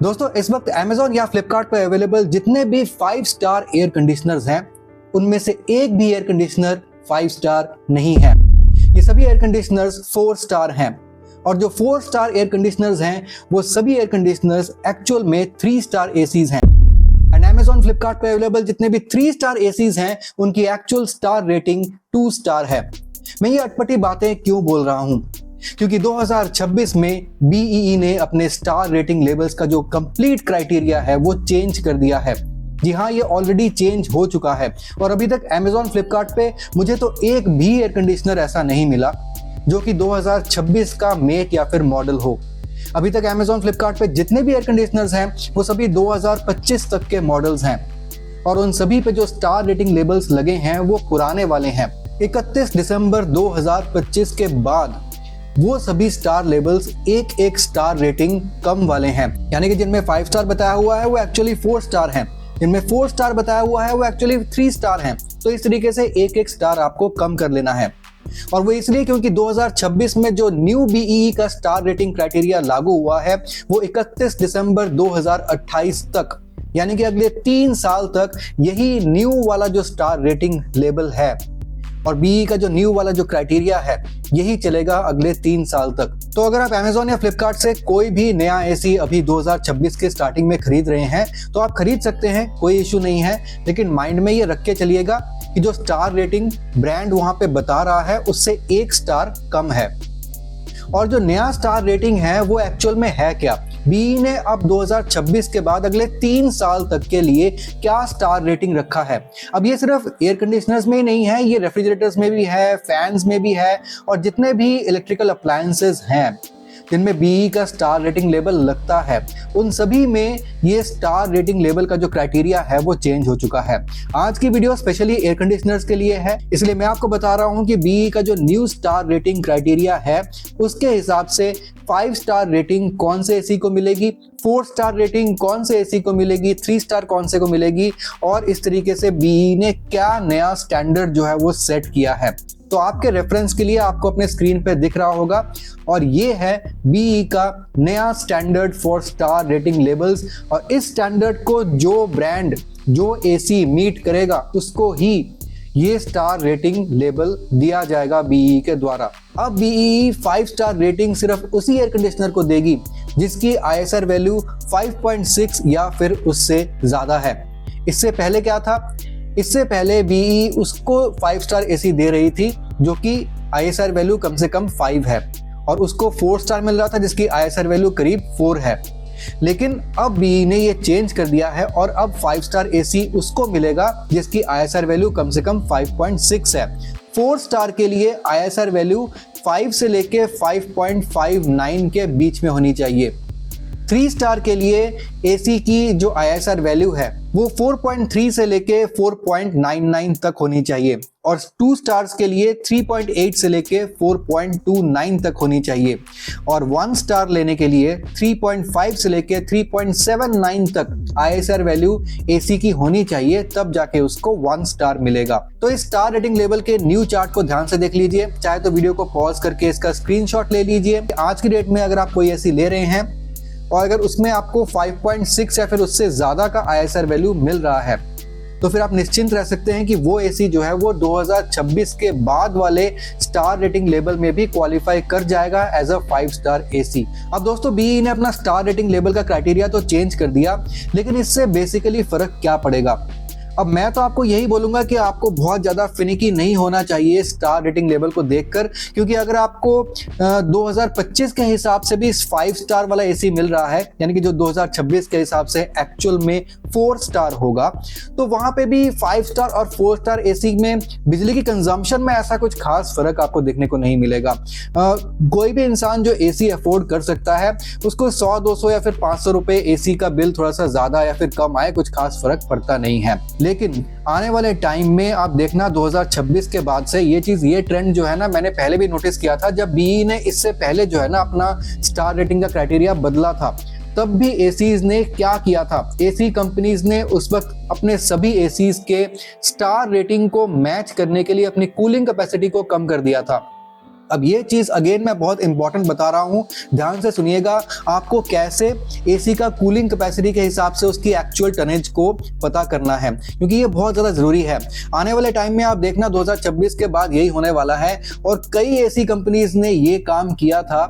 दोस्तों इस वक्त Amazon या Flipkart पर अवेलेबल जितने भी 5 स्टार एयर कंडीशनर्स हैं उनमें से एक भी एयर कंडीशनर 5 स्टार नहीं है। ये सभी एयर कंडीशनर्स 4 स्टार हैं और जो 4 स्टार एयर कंडीशनर्स हैं वो सभी एयर कंडीशनर्स एक्चुअल में 3 स्टार एसीज हैं। एंड Amazon Flipkart पे अवेलेबल जितने भी 3 स्टार एसीज हैं उनकी एक्चुअल स्टार रेटिंग 2 स्टार है। मैं ये अटपटी बातें क्यों बोल रहा हूं? क्योंकि 2026 में BEE ने अपने स्टार रेटिंग लेवल्स का जो कंप्लीट क्राइटेरिया है वो चेंज कर दिया है। जी हाँ, ये ऑलरेडी चेंज हो चुका है और अभी तक Amazon Flipkart पे मुझे तो एक भी एयर कंडीशनर ऐसा नहीं मिला जो कि 2026 का मेक या फिर मॉडल हो। अभी तक Amazon Flipkart पे जितने भी एयर कंडीशनर्स हैं वो सभी 2025 तक के मॉडल्स हैं और उन सभी पे जो स्टार रेटिंग लेबल्स लगे हैं वो पुराने वाले हैं। 31 दिसंबर 2025 के बाद वो सभी स्टार लेबल्स एक स्टार रेटिंग कम वाले हैं, यानी कि जिनमें 5 स्टार बताया हुआ है वो एक्चुअली 4 स्टार हैं, जिनमें 4 स्टार बताया हुआ है वो एक्चुअली 3 स्टार हैं। तो इस तरीके से एक स्टार आपको कम कर लेना है और वो इसलिए क्योंकि 2026 में जो न्यू BEE का स्टार रेटिंग क्राइटेरिया लागू हुआ है वो 31 दिसंबर 2028 तक, यानी कि अगले 3 साल तक यही न्यू वाला जो स्टार रेटिंग लेबल है और BEE का जो न्यू वाला जो क्राइटेरिया है यही चलेगा अगले 3 साल तक। तो अगर आप Amazon या Flipkart से कोई भी नया एसी अभी 2026 के स्टार्टिंग में खरीद रहे हैं तो आप खरीद सकते हैं, कोई इशू नहीं है, लेकिन माइंड में ये रख के चलिएगा कि जो स्टार रेटिंग ब्रांड वहां पे बता रहा है उससे 1 स्टार कम है। और जो नया स्टार रेटिंग है वो एक्चुअल में है क्या? BEE ने अब 2026 के बाद अगले 3 साल तक के लिए क्या स्टार रेटिंग रखा है। अब ये सिर्फ एयर कंडीशनर्स में ही नहीं है, ये रेफ्रिजरेटर्स में भी है, फैंस में भी है और जितने भी इलेक्ट्रिकल अप्लायंसेस हैं जिनमें BEE का स्टार रेटिंग लेवल लगता है उन सभी में ये स्टार रेटिंग लेवल का जो क्राइटेरिया है वो चेंज हो चुका है। आज की वीडियो स्पेशली एयर कंडीशनर्स के लिए है, इसलिए मैं आपको बता रहा हूं कि BEE का जो न्यू स्टार रेटिंग क्राइटेरिया है उसके हिसाब से 5 स्टार रेटिंग कौन से एसी को मिलेगी, 4 स्टार रेटिंग कौन से एसी को मिलेगी, 3 स्टार कौन से को मिलेगी और इस तरीके से BEE ने क्या नया स्टैंडर्ड जो है वो सेट किया है। तो आपके रेफरेंस के लिए आपको अपने स्क्रीन पे दिख रहा होगा और ये है BEE का नया standard for star rating levels और इस स्टैंडर्ड को जो ब्रांड जो एसी मीट करेगा उसको ही ये स्टार रेटिंग लेबल दिया जाएगा BEE के द्वारा। अब BEE 5 स्टार रेटिंग सिर्फ उसी एयर कंडीशनर को देगी जिसकी ISR वैल्यू 5.6 या फिर उससे ज्यादा है। इससे पहले क्या था? इससे पहले BEE उसको 5 स्टार एसी दे रही थी जो कि ISR वैल्यू कम से कम 5 है और उसको 4 स्टार मिल रहा था जिसकी ISR वैल्यू करीब 4 है। लेकिन अब BEE ने ये चेंज कर दिया है और अब 5 स्टार एसी उसको मिलेगा जिसकी ISR वैल्यू कम से कम 5.6 है। 4 स्टार के लिए ISR वैल्यू 5 से लेके 5.59 के बीच में होनी चाहिए। 3 स्टार के लिए एसी की जो ISR वैल्यू है वो 4.3 से लेके 4.99 तक होनी चाहिए और 2 स्टार्स के लिए 3.8 से लेके 4.29 तक होनी चाहिए और 1 स्टार लेने के लिए 3.5 से लेके 3.79 तक ISR वैल्यू एसी की होनी चाहिए, तब जाके उसको 1 स्टार मिलेगा। तो इस स्टार रेटिंग लेवल के न्यू चार्ट को ध्यान से देख लीजिए, चाहे तो वीडियो को पॉज करके इसका स्क्रीनशॉट ले लीजिए। आज की डेट में अगर आप कोई एसी ले रहे हैं और अगर उसमें आपको 5.6 या फिर उससे ज्यादा का ISR वैल्यू मिल रहा है तो फिर आप निश्चिंत रह सकते हैं कि वो एसी जो है वो 2026 के बाद वाले स्टार रेटिंग लेवल में भी क्वालिफाई कर जाएगा एज अ 5 स्टार एसी। अब दोस्तों BEE ने अपना स्टार रेटिंग लेवल का क्राइटेरिया तो चेंज कर दिया, लेकिन इससे बेसिकली फर्क क्या पड़ेगा? अब मैं तो आपको यही बोलूंगा कि आपको बहुत ज्यादा फिनिकी नहीं होना चाहिए स्टार रेटिंग लेवल को देखकर, क्योंकि अगर आपको 2025 के हिसाब से भी 5 स्टार वाला एसी मिल रहा है, यानी कि जो 2026 के हिसाब से एक्चुअल में 4 स्टार होगा, तो वहां पे भी 5 स्टार और 4 स्टार एसी में बिजली की कंजम्पशन में ऐसा कुछ खास फर्क आपको देखने को नहीं मिलेगा। कोई भी इंसान जो एसी अफोर्ड कर सकता है उसको 100-200 या फिर 500 रुपए एसी का बिल थोड़ा सा ज्यादा या फिर कम आए, कुछ खास फर्क पड़ता नहीं है। लेकिन आने वाले टाइम में आप देखना 2026 के बाद से ये ट्रेंड जो है ना, मैंने पहले भी नोटिस किया था जब BEE ने इससे पहले जो है ना अपना स्टार रेटिंग का क्राइटेरिया बदला था, तब भी एसीज ने क्या किया था, एसी कंपनीज ने उस वक्त अपने सभी एसीज के स्टार रेटिंग को मैच करने के लिए अपनी कूलिंग कैपेसिटी को कम कर दिया था। अब ये चीज अगेन मैं बहुत इंपॉर्टेंट बता रहा हूँ, ध्यान से सुनिएगा, आपको कैसे एसी का कूलिंग कैपेसिटी के हिसाब से उसकी एक्चुअल टनेज को पता करना है, क्योंकि ये बहुत ज्यादा जरूरी है। आने वाले टाइम में आप देखना 2026 के बाद यही होने वाला है। और कई एसी कंपनीज ने ये काम किया था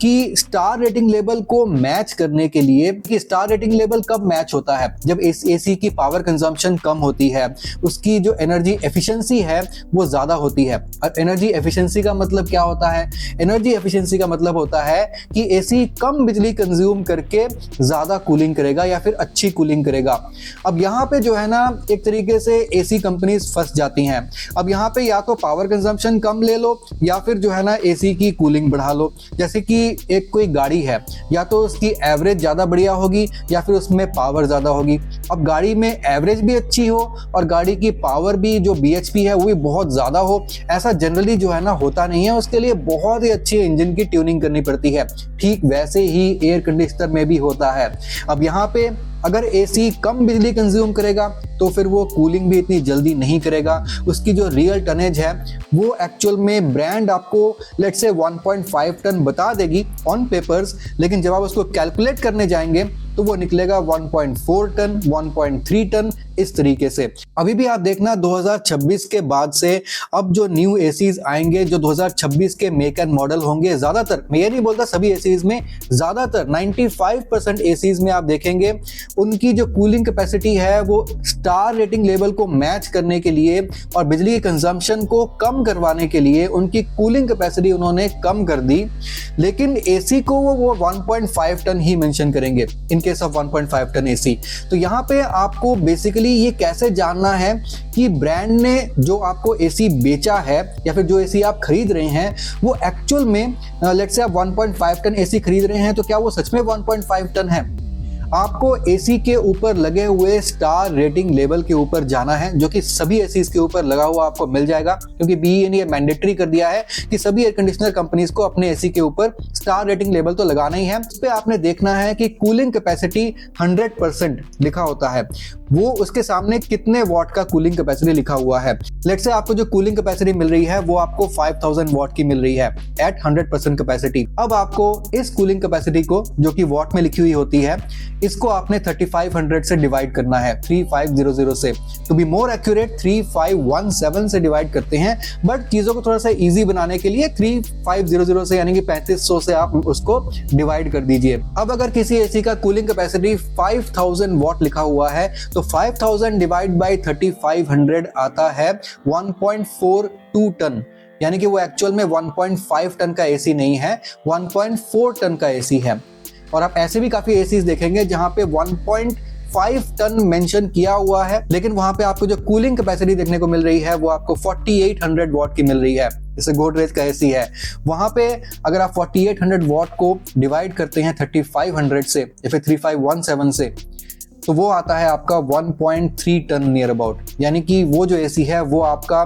कि स्टार रेटिंग लेवल को मैच करने के लिए, कि स्टार रेटिंग लेवल कब मैच होता है, जब एसी की पावर कंजम्पशन कम होती है, उसकी जो एनर्जी एफिशिएंसी है वो ज्यादा होती है। और एनर्जी एफिशिएंसी का मतलब क्या होता है? एनर्जी एफिशिएंसी का मतलब होता है कि एसी कम बिजली कंज्यूम करके ज्यादा कूलिंग करेगा या फिर अच्छी कूलिंग करेगा। अब यहाँ पे जो है ना, एक तरीके से एसी कंपनीज फंस जाती हैं। अब यहाँ पे या तो पावर कंजम्पशन कम ले लो या फिर जो है ना एसी की कूलिंग बढ़ा लो। जैसे कि एक कोई गाड़ी है, या तो उसकी एवरेज ज्यादा बढ़िया होगी या फिर उसमें पावर ज्यादा होगी। अब गाड़ी में एवरेज भी अच्छी हो और गाड़ी की पावर भी, जो बीएचपी है वो भी बहुत ज्यादा हो, ऐसा जनरली जो है ना होता नहीं है। उसके लिए बहुत ही अच्छी इंजन की ट्यूनिंग करनी पड़ती है। ठीक वैसे ही एयर कंडीशनर में भी होता है। अब यहाँ पे अगर एसी कम बिजली कंज्यूम करेगा तो फिर वो कूलिंग भी इतनी जल्दी नहीं करेगा। उसकी जो रियल टनेज है वो एक्चुअल में ब्रांड आपको लेट्स से 1.5 टन बता देगी ऑन पेपर्स, लेकिन जब आप उसको कैलकुलेट करने जाएंगे तो वो निकलेगा 1.4 टन, 1.3 टन, इस तरीके से। अभी भी आप देखना 2026 के बाद से अब जो न्यू एसीज आएंगे, जो 2026 के मेक एंड मॉडल होंगे, ज्यादातर, मैं ये नहीं बोलता सभी एसीज में, ज्यादातर 95% एसीज में आप देखेंगे उनकी जो कूलिंग कैपेसिटी है वो स्टार रेटिंग लेवल को मैच करने के लिए और बिजली के कंजम्पशन को कम करवाने के लिए उनकी कूलिंग कैपेसिटी उन्होंने कम कर दी, लेकिन एसी को वो 1.5 टन ही मेंशन करेंगे in case of 1.5 ton AC. तो यहाँ पे आपको बेसिकली ये कैसे जानना है कि ब्रांड ने जो आपको एसी बेचा है या फिर जो एसी आप खरीद रहे हैं वो एक्चुअल में लेट्स से आप 1.5 टन एसी खरीद रहे हैं तो क्या वो सच में 1.5 टन है? आपको एसी के ऊपर लगे हुए स्टार रेटिंग लेवल के ऊपर जाना है, जो कि सभी एसीज के ऊपर लगा हुआ आपको मिल जाएगा, क्योंकि बीईए ने मैंडेटरी कर दिया है कि सभी एयर कंडीशनर कंपनीज को अपने एसी के ऊपर स्टार रेटिंग लेवल तो लगाना ही है। इस पे आपने देखना है कि कूलिंग कैपेसिटी 100% लिखा होता है, वो उसके सामने कितने वॉट का कूलिंग कैपेसिटी लिखा हुआ है। लेट्स से आपको जो कूलिंग कैपेसिटी मिल रही है वो आपको 5000 वॉट की मिल रही है एट 100% कैपेसिटी। अब आपको इस कूलिंग कैपेसिटी को, जो कि वॉट में लिखी हुई होती है, इसको आपने 3500 से डिवाइड करना है, 3500 से। टू बी मोर एक्यूरेट 3517 से डिवाइड करते हैं, बट चीजों को थोड़ा सा इजी बनाने के लिए 3500 से यानी कि 3500 से आप उसको डिवाइड कर दीजिए। अब अगर किसी एसी का कूलिंग कैपेसिटी 5000 वॉट लिखा हुआ है तो 5000 डिवाइड बाय 3500 आता है 1.42 टन, यानी कि वो एक्चुअल में 1.5 टन का एसी नहीं है, 1.4 टन का एसी है। और आप ऐसे भी काफी एसीज देखेंगे जहां पे 1.5 टन मेंशन किया हुआ है, लेकिन वहां पे आपको जो कूलिंग कैपेसिटी देखने को मिल रही है वो आपको 4800 वॉट की मिल रही है। जैसे गोदरेज का एसी है, वहां पे अगर आप 4800 वॉट को डिवाइड करते हैं 3500 से या फिर 3517 से, तो वो आता है आपका 1.3 टन नियर अबाउट। यानी कि वो जो एसी है वो आपका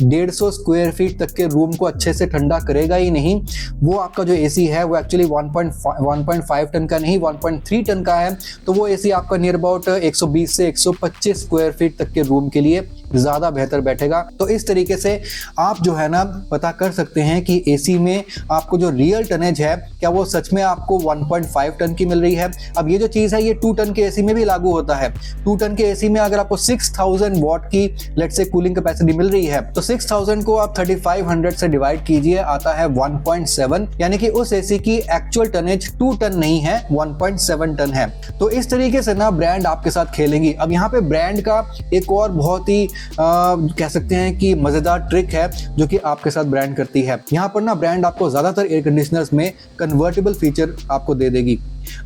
150 स्क्वायर फीट तक के रूम को अच्छे से ठंडा करेगा ही नहीं। वो आपका जो एसी है वो एक्चुअली 1.5 टन का नहीं, 1.3 टन का है। तो वो एसी आपका नियर अबाउट 120 से 125 स्क्वायर फीट तक के रूम के लिए ज्यादा बेहतर बैठेगा। तो इस तरीके से आप जो है ना पता कर सकते हैं कि एसी में आपको जो रियल टनेज है क्या वो सच में आपको 1.5 टन की मिल रही है। अब ये जो चीज है ये 2 टन के एसी में भी लागू होता है। 2 टन के एसी में अगर आपको 6000 वॉट की लेट्स से कूलिंग कैपेसिटी मिल रही है तो 6000 को आप 3500 से डिवाइड कीजिए, आता है 1.7, यानी कि उस एसी की एक्चुअल टनेज 2 टन नहीं है, 1.7 टन है। तो इस तरीके से ना ब्रांड आपके साथ खेलेंगी। अब यहाँ पे ब्रांड का एक और बहुत ही कह सकते हैं कि मजेदार ट्रिक है जो कि आपके साथ ब्रांड करती है। यहाँ पर ना ब्रांड आपको ज्यादातर एयर कंडीशनर्स में कन्वर्टेबल फीचर आपको दे देगी।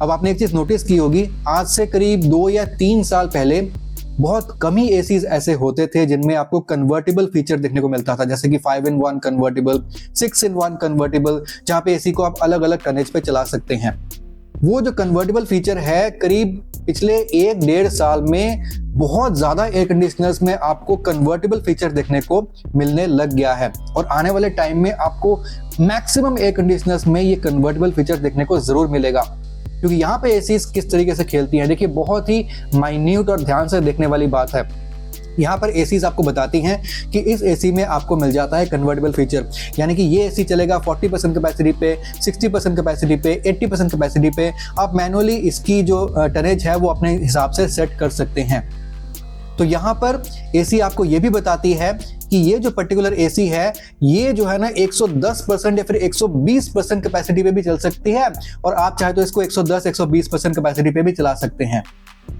अब आपने एक चीज नोटिस की होगी, आज से करीब 2 या 3 साल पहले बहुत कम ही एसीज ऐसे होते थे जिनमें आपको कन्वर्टेबल फीचर देखने को मिलता था, जैसे कि 5-in-1 कन्वर्टेबल, 6-in-1 कन्वर्टेबल, जहां पे एसी को आप अलग अलग टनेज पे चला सकते हैं। वो जो कन्वर्टेबल फीचर है करीब पिछले 1-1.5 साल में बहुत ज्यादा एयर कंडीशनर्स में आपको कन्वर्टेबल फीचर देखने को मिलने लग गया है, और आने वाले टाइम में आपको मैक्सिमम एयर कंडीशनर्स में ये कन्वर्टेबल फीचर देखने को जरूर मिलेगा। क्योंकि यहाँ पे एसीज किस तरीके से खेलती हैं, देखिए बहुत ही माइन्यूट और ध्यान से देखने वाली बात है। यहाँ पर एसीज आपको बताती हैं कि इस एसी में आपको मिल जाता है कन्वर्टेबल फीचर, यानी कि ये एसी चलेगा 40% कैपेसिटी पे, 60% कैपेसिटी पे, 80% कैपेसिटी पे। आप मैनुअली इसकी जो टनेज है वो अपने हिसाब से सेट कर सकते हैं। तो यहाँ पर एसी आपको ये भी बताती है कि ये जो पर्टिकुलर एसी है ये जो है ना 110% या फिर 120% कैपेसिटी पे भी चल सकती है, और आप चाहे तो इसको 110-120% कैपेसिटी पे भी चला सकते हैं।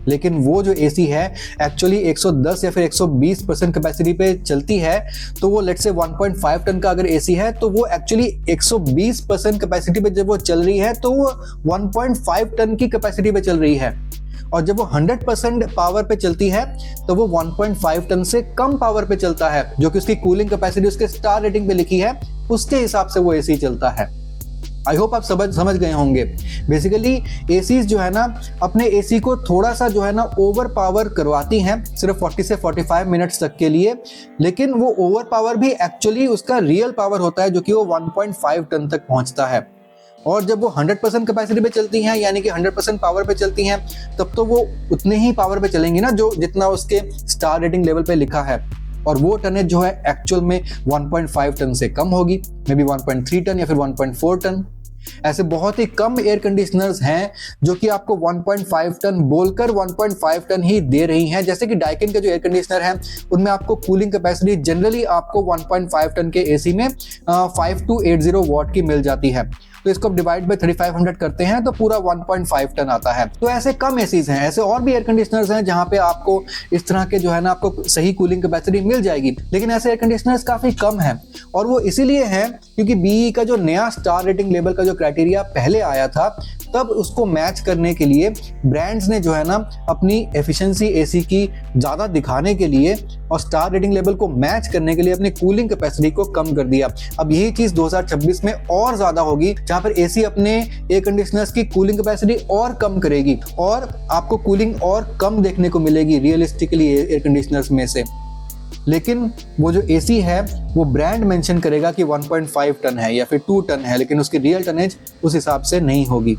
लेकिन वो जो एसी है एक्चुअली 110 या फिर 120% कैपेसिटी पे चलती है, तो वो लेट्स से 1.5 टन का अगर एसी है तो वो एक्चुअली 120% कैपेसिटी पे जब वो चल रही है तो वो 1.5 टन की कैपेसिटी पे चल रही है, और जब वो 100% पावर पे चलती है तो वो 1.5 टन से कम पावर पे चलता है, जो कि उसकी कूलिंग कैपेसिटी उसके स्टार रेटिंग पे लिखी है, उसके हिसाब से वो एसी चलता है। आई होप आप समझ गए होंगे। बेसिकली एसीज जो है ना अपने एसी को थोड़ा सा जो है ना ओवर पावर करवाती हैं सिर्फ 40 से 45 मिनट्स तक के लिए, लेकिन वो ओवर पावर भी एक्चुअली उसका रियल पावर होता है जो कि वो 1.5 टन तक पहुंचता है। और जब वो 100% कैपेसिटी पे चलती हैं, यानी कि 100% पावर पे चलती हैं, तब तो वो उतने ही पावर पे चलेंगी ना जो जितना उसके स्टार रेटिंग लेवल पे लिखा है, और वो टनेज जो है एक्चुअल में 1.5 टन से कम होगी, मे बी 1.3 टन या फिर 1.4 टन। ऐसे बहुत ही कम एयर कंडीशनर्स हैं जो कि आपको 1.5 टन बोलकर 1.5 टन ही दे रही हैं। जैसे कि डाइकिन के जो एयर कंडीशनर हैं उनमें आपको कूलिंग कैपेसिटी जनरली आपको 1.5 टन के एसी में 5280 वॉट की मिल जाती है। तो इसको आप डिवाइड बाय 3500 करते हैं तो पूरा 1.5 टन आता है। तो ऐसे कम एसीज हैं, ऐसे और भी एयर कंडीशनर्स हैं जहां पे आपको इस तरह के जो है ना आपको सही कूलिंग कैपेसिटी मिल जाएगी, लेकिन ऐसे एयर कंडीशनर्स काफी कम हैं। और वो इसीलिए हैं क्योंकि बीई का जो नया स्टार रेटिंग लेवल का जो क्राइटेरिया पहले आया था, तब उसको मैच करने के लिए ब्रांड्स ने जो है ना अपनी एफिशिएंसी एसी की ज्यादा दिखाने के लिए और स्टार रेटिंग लेवल को मैच करने के लिए अपनी कूलिंग कैपेसिटी को कम कर दिया। अब यही चीज 2026 में और ज्यादा होगी, जहां पर एसी अपने एयर कंडीशनर्स की कूलिंग कैपेसिटी और कम करेगी और आपको कूलिंग और कम देखने को मिलेगी रियलिस्टिकली एयर कंडीशनर्स में से। लेकिन वो जो एसी है वो ब्रांड मेंशन करेगा कि 1.5 टन है या फिर 2 टन है, लेकिन उसकी रियल टनेज उस हिसाब से नहीं होगी।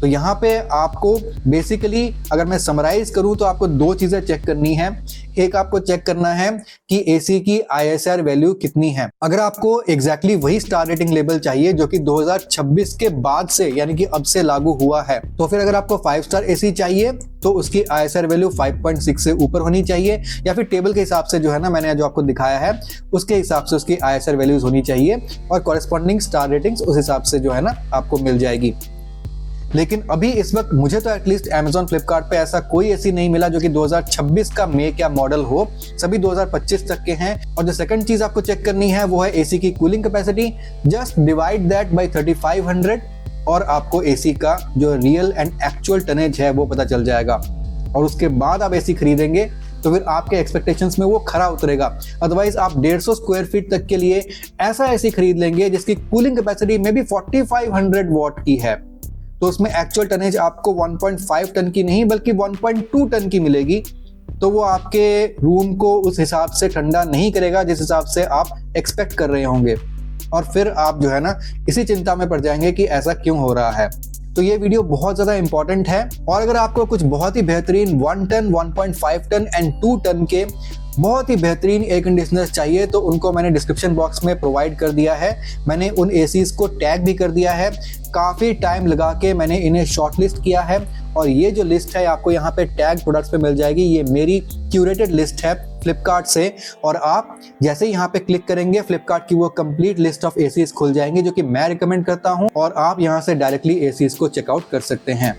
तो यहाँ पे आपको बेसिकली अगर मैं समराइज करूं तो आपको दो चीजें चेक करनी है। एक आपको चेक करना है कि एसी की ISR वैल्यू कितनी है। अगर आपको एग्जैक्टली वही स्टार रेटिंग लेवल चाहिए जो कि 2026 के बाद से यानी कि अब से लागू हुआ है, तो फिर अगर आपको 5 स्टार एसी चाहिए तो उसकी ISR वैल्यू 5.6 से ऊपर होनी चाहिए, या फिर टेबल के हिसाब से जो है ना मैंने जो आपको दिखाया है उसके हिसाब से उसकी ISR वैल्यूज होनी चाहिए, और कॉरेस्पॉन्डिंग स्टार रेटिंग्स उस हिसाब से जो है ना आपको मिल जाएगी। लेकिन अभी इस वक्त मुझे तो एटलीस्ट Amazon फ्लिपकार्ट पे ऐसा कोई एसी नहीं मिला जो कि 2026 का मेक या मॉडल हो, सभी 2025 तक के हैं। और जो सेकंड चीज आपको चेक करनी है वो है एसी की cooling capacity. Just divide that bye 3500 और आपको एसी का जो रियल एंड एक्चुअल टनेज है वो पता चल जाएगा, और उसके बाद आप एसी खरीदेंगे तो फिर आपके एक्सपेक्टेशंस में वो खरा उतरेगा। अदरवाइज आप 150 स्क्वायर फीट तक के लिए ऐसा एसी खरीद लेंगे जिसकी कूलिंग कैपेसिटी में भी 4500 वॉट की है, तो उसमें एक्चुअल टनेज आपको 1.5 टन की नहीं बल्कि 1.2 टन की मिलेगी। तो वो आपके रूम को उस हिसाब से ठंडा नहीं करेगा जिस हिसाब से आप एक्सपेक्ट कर रहे होंगे, और फिर आप जो है ना इसी चिंता में पड़ जाएंगे कि ऐसा क्यों हो रहा है। तो ये वीडियो बहुत ज़्यादा इंपॉर्टेंट है, और अगर आपको कुछ बहुत ही बेहतरीन 1 टन, 1.5 टन एंड 2 टन के बहुत ही बेहतरीन एयर कंडीशनर्स चाहिए तो उनको मैंने डिस्क्रिप्शन बॉक्स में प्रोवाइड कर दिया है। मैंने उन एसीज को टैग भी कर दिया है, काफ़ी टाइम लगा के मैंने इन्हें शॉर्ट लिस्ट किया है, और ये जो लिस्ट है आपको यहाँ पे टैग प्रोडक्ट्स पे मिल जाएगी। ये मेरी क्यूरेटेड लिस्ट है फ्लिपकार्ट से, और आप जैसे ही यहाँ पे क्लिक करेंगे फ्लिपकार्ट की वो कंप्लीट लिस्ट ऑफ एसीज खुल जाएंगे जो कि मैं रिकमेंड करता हूँ, और आप यहाँ से डायरेक्टली एसीज को चेकआउट कर सकते हैं।